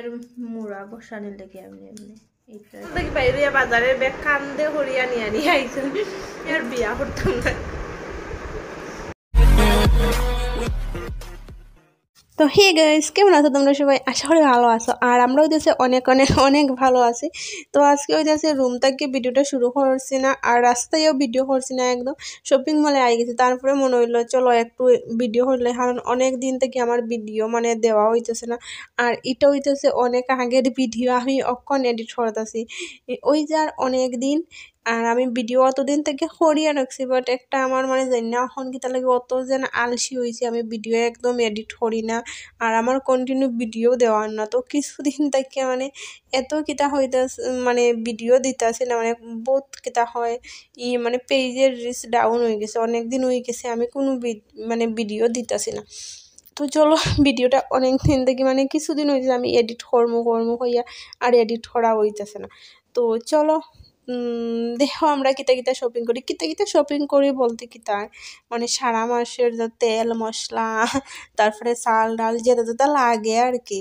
এর মুড়া বসানোর লেগে এমনি এমনি এইটা বাইরে বাজারের ব্যাগ কান্দে হরিয়া নিয়ে নিয়ে আইছেন আর বিয়া করতাম না। তো হে গাইস, কেমন আছো তোমরা সবাই? আশা করি ভালো আছো, আর আমরা হইতেছে অনেক অনেক অনেক ভালো আছি। তো আজকে হইতেছে রুম থেকে ভিডিওটা শুরু করছি না, আর রাস্তায়ও ভিডিও করছি না, একদম শপিং মলে আই গেছি। তারপরে মনে হইলো চলো একটু ভিডিও করলে, কারণ অনেক দিন থেকে আমার ভিডিও মানে দেওয়া হইতেছে না। আর এটা হইতেছে অনেক আগের ভিডিও, আমি অক্ষণ এডিট করতেছি ওই যে আর অনেক দিন। আর আমি ভিডিও অতদিন থেকে করিয়া রাখছি, বাট একটা আমার মানে জানি না এখন কি তার লাগে অত যেন আলসি হয়েছে, আমি ভিডিও একদম এডিট করি না, আর আমার কন্টিনিউ ভিডিও দেওয়ার না। তো কিছুদিন থেকে মানে এত কিতা হইতেছে, মানে ভিডিও দিতেছে না, মানে বহুত কিতা হয় মানে পেজের রিচ ডাউন হয়ে গেছে, অনেক দিন হয়ে গেছে আমি কোনো মানে ভিডিও দিতেছি না। তো চলো ভিডিওটা অনেক দিন থেকে মানে কিছুদিন হয়েছে আমি এডিট কর্ম হইয়া আর এডিট করা হইতেছে না। তো চলো দেখো আমরা কিতা শপিং করি, কিতা শপিং করি বলতে কিতা মানে সারা মাসের যে তেল মশলা, তারপরে চাল ডাল যেটা যেটা লাগে আর কি,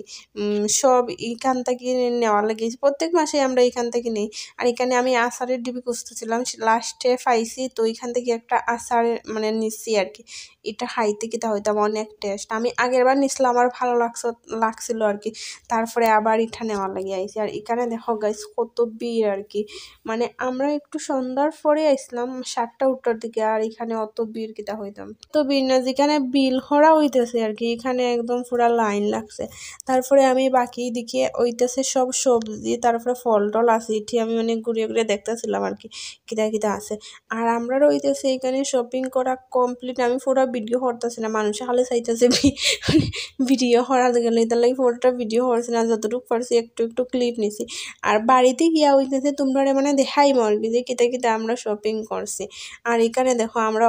সব এখান থেকে নেওয়া লাগে। প্রত্যেক মাসে আমরা এখান থেকে নিই। আর এখানে আমি আচারের ডিবি খুঁজতেছিলাম, লাস্টে পাইছি, তো এখান থেকে একটা আচার মানে নিচ্ছি আর কি। এটা খাইতে কিতা হইতাম অনেক টেস্ট। আমি আগের বার নিছিলাম, আমার ভালো লাগছিল আর কি। তারপরে আবার এটা নেওয়া লাগে আইছি। আর এখানে দেখো গাইস কত ভিড় আর কি, মানে আমরা একটু সন্ধ্যার পরে আসলাম 7টা-8টার দিকে, আর এখানে অত ভিড় কিতা হইতাম তো ভিড় না, যেখানে বিল করা হইতেছে আর কি এখানে একদম পুরা লাইন লাগছে। তারপরে আমি বাকি দিকে হইতেছে সব সবজি, তারপরে ফল টল আছে, এটি আমি অনেক ঘুরে ঘুরে দেখতেছিলাম আর কি কিতা আছে। আর আমরা রইতেছে এখানে শপিং করা কমপ্লিট, আমি পুরো ভিডিও করতেছি না, মানুষে খালি চাইতেছে ভিডিও করার গেলে, তার লাগে পুরোটা ভিডিও করছি না, যতটুকু পারছি একটু একটু ক্লিপ নিছি। আর বাড়িতে গিয়া হইতেছে তোমরা মানে দেখাইম আর কি যে কিতা আমরা শপিং করছি। আর এখানে দেখো আমরা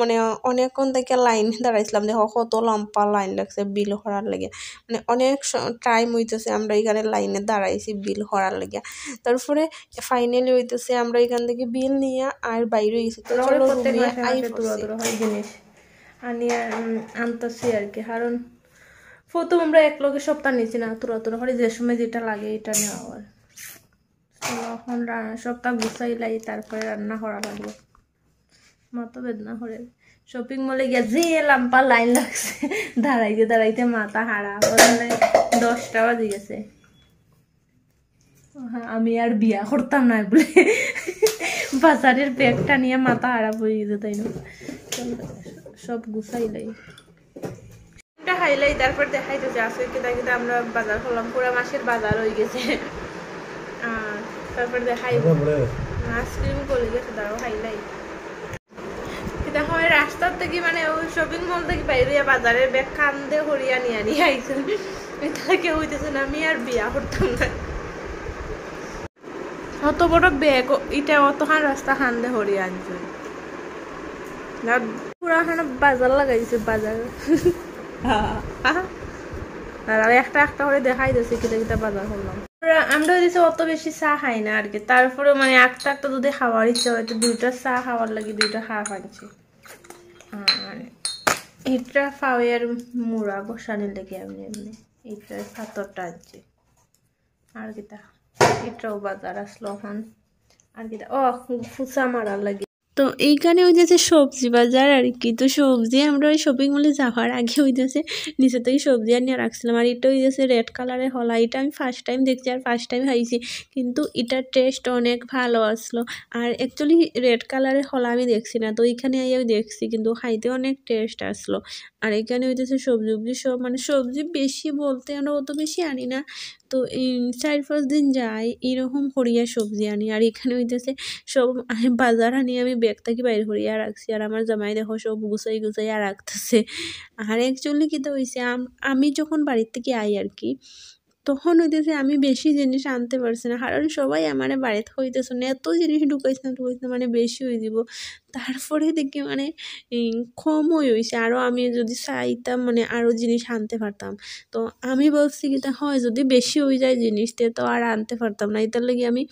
মানে অনেকক্ষণ থেকে লাইন দাঁড়াইছিলাম, দেখো কত লম্বা লাইন লাগছে বিল করার লাগে, মানে অনেক টাইম হইতেছে আমরা এখানে লাইনে দাঁড়াইছি বিল করার লাগে। তারপরে ফাইনালি হইতেছে আমরা এখান থেকে বিল নিয়ে আর বাইরে গেছি। তো চলো রুমে আই জিনিস আনিয়ে আনতেছি আর কি, কারণ প্রথম আমরা এক লগে সপ্তাহ নিয়েছি না, তোরা করে যে সময় যেটা লাগে এটা নেওয়া। এখন সপ্তাহ গুছাইলাই, তারপরে রান্না করা লাগবে, মাথা বেদনা করে। শপিং মলে গিয়ে যে লাম্পা লাইন লাগছে, দাঁড়াইতে মাথা হারা, মানে 10টা বাজে গেছে। আমি আর বিয়া করতাম না বলে বাজারের ব্যাগটা নিয়ে মাথা হারা হয়ে গেছে, তাই না? সব গুছাইলাই খাইলাই, তারপর দেখাইতেছে আসলে কিতা আমরা বাজার করলাম, পুরা মাসের বাজার হয়ে গেছে। তারপর দেখাই আইসক্রিম করে গেছে, তারাও খাইলাই। এটা হয় রাস্তার থেকে মানে ওই শপিং মল থেকে বাইরে বাজারের ব্যাগ কান্দে হরিয়া নিয়ে নিয়ে আইছেন, এটা কেউ হইতেছে না, আমি আর বিয়া করতাম না। অত বড় ব্যাগ এটা অতখান রাস্তা কান্দে হরিয়া আনছে, পুরা বাজার লাগাইছে বাজার। আর একটা করে দেখাই দিয়েছে কিতা বাজার করলাম। আমরা হইতেছে অত বেশি চা খাই না আর কি, তারপরে মানে একটা যদি খাওয়ার ইচ্ছা হয়তো 2টা চা খাওয়ার লাগে 2টা খাওয়া পাচ্ছি। আর এটা ফাওয়ার মুড়া বসানোর লেগে এমনি এমনি এটা পাথরটা আনছি। আর কিতা এটাও বাজার আসলো এখন। আর কিতা ফুচা মারার লাগে। তো এইখানে হইতেছে সবজি বাজার আর কি। তো সবজি আমরা ওই শপিং মলে যাওয়ার আগে হইতেছে নিচে থেকে সবজি আনিয়ে রাখছিলাম। আর এটা হইতেছে রেড কালারের হলা, এটা আমি ফার্স্ট টাইম দেখছি আর ফার্স্ট টাইম খাইছি, কিন্তু এটার টেস্ট অনেক ভালো আসলো। আর অ্যাকচুয়ালি রেড কালারের হলা আমি দেখছি না, তো এইখানে আমি দেখছি, কিন্তু খাইতে অনেক টেস্ট আসলো। আর এখানে হইতেছে সবজি সব মানে সবজি বেশি বলতে আমরা অত বেশি আনি না, তো এই 4-5 দিন যাই এরকম করিয়া সবজি আনি। আর এখানে হইতেছে সব বাজার আনি আমি ব্যাগ থেকে বাইরে করিয়া রাখছি, আর আমার জামাই দেখো সব গুছাইয়া রাখতেছে। আর অ্যাকচুয়ালি কিতা হয়েছে, আমি যখন বাড়ির থেকে আই আর কি, তখন হইতেছে আমি বেশি জিনিস আনতে পারছি না, কারণ সবাই আমার বাড়িতে হইতেছে না, এত জিনিস ঢুকাইছে না মানে বেশি হয়ে দিব। তারপরে দেখি মানে কম হয়েছে, আরও আমি যদি চাইতাম মানে আরও জিনিস আনতে পারতাম। তো আমি বলছি কি তা হয় যদি বেশি হয়ে যায় জিনিসটা তো আর আনতে পারতাম না, এটার লাগে আমি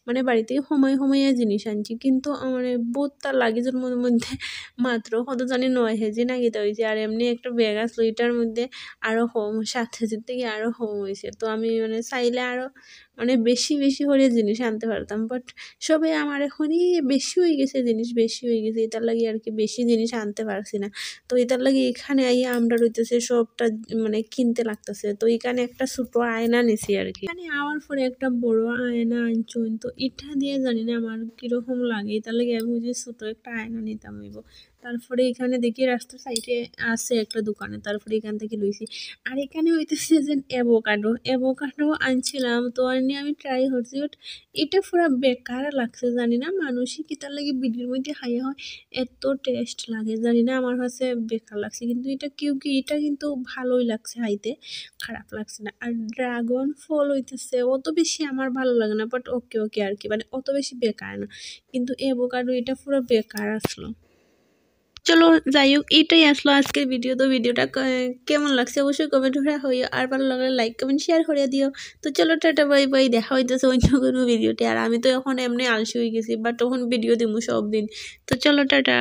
মানে বাড়িতে সময়ে জিনিস আনছি। কিন্তু মানে বোধটা লাগেজের মধ্যে মাত্র কত জানি 9 কেজি না কিতা হয়েছে, আর এমনি একটা ব্যাগ আসলো এটার মধ্যে আরও কম 7 কেজির থেকে আরও কম হয়েছে। তো তো আমি মানে চাইলে আরও মানে বেশি বেশি করে জিনিস আনতে পারতাম, বাট সবাই আমার এখনই বেশি হয়ে গেছে, জিনিস বেশি হয়ে গেছে, এটার লাগে আর কি বেশি জিনিস আনতে পারছি না। তো এটার লাগে এখানে আইয়া আমরা রইতেছে সবটা মানে কিনতে লাগতেছে। তো এখানে একটা ছোটো আয়না নিছি আর কি, এখানে আমার পরে একটা বড় আয়না আনছুন। তো এটা দিয়ে জানি না আমার কীরকম লাগে, এটার লাগে আমি যে ছোটো একটা আয়না নিতাম হইব। তারপরে এখানে দেখি রাস্তার সাইডে আছে একটা দোকানে, তারপরে এখান থেকে লইছি। আর এখানে হইতেছে যে অ্যাভোকাডো আনছিলাম, তো আনি আমি ট্রাই করছি, বাট এটা পুরা বেকার লাগছে। জানি না মানুষই কিতার লাগে ভিডিওর মধ্যে খাইয়া হয় এত টেস্ট লাগে, জানি না আমার কাছে বেকার লাগছে। কিন্তু এটা কি এটা কিন্তু ভালোই লাগছে খাইতে, খারাপ লাগছে না। আর ড্রাগন ফল হইতেছে অত বেশি আমার ভালো লাগে না, বাট ওকে ওকে আর কি, মানে অত বেশি বেকার না। কিন্তু অ্যাভোকাডো এটা পুরো বেকার আসলো। চলো যাই হোক, এটাই আসলো আজকের ভিডিও। তো ভিডিওটা কেমন লাগছে অবশ্যই কমেন্ট করে হইও, আর ভালো লাগলে লাইক কমেন্ট শেয়ার করে দিও। তো চলো টাটা বাই বাই, দেখা হইতেছে অন্য কোনো ভিডিওতে। আর আমি তো এখন এমনি আলসি হয়ে গেছি, বাট তখন ভিডিও দিব সব দিন। তো চলো টাটা।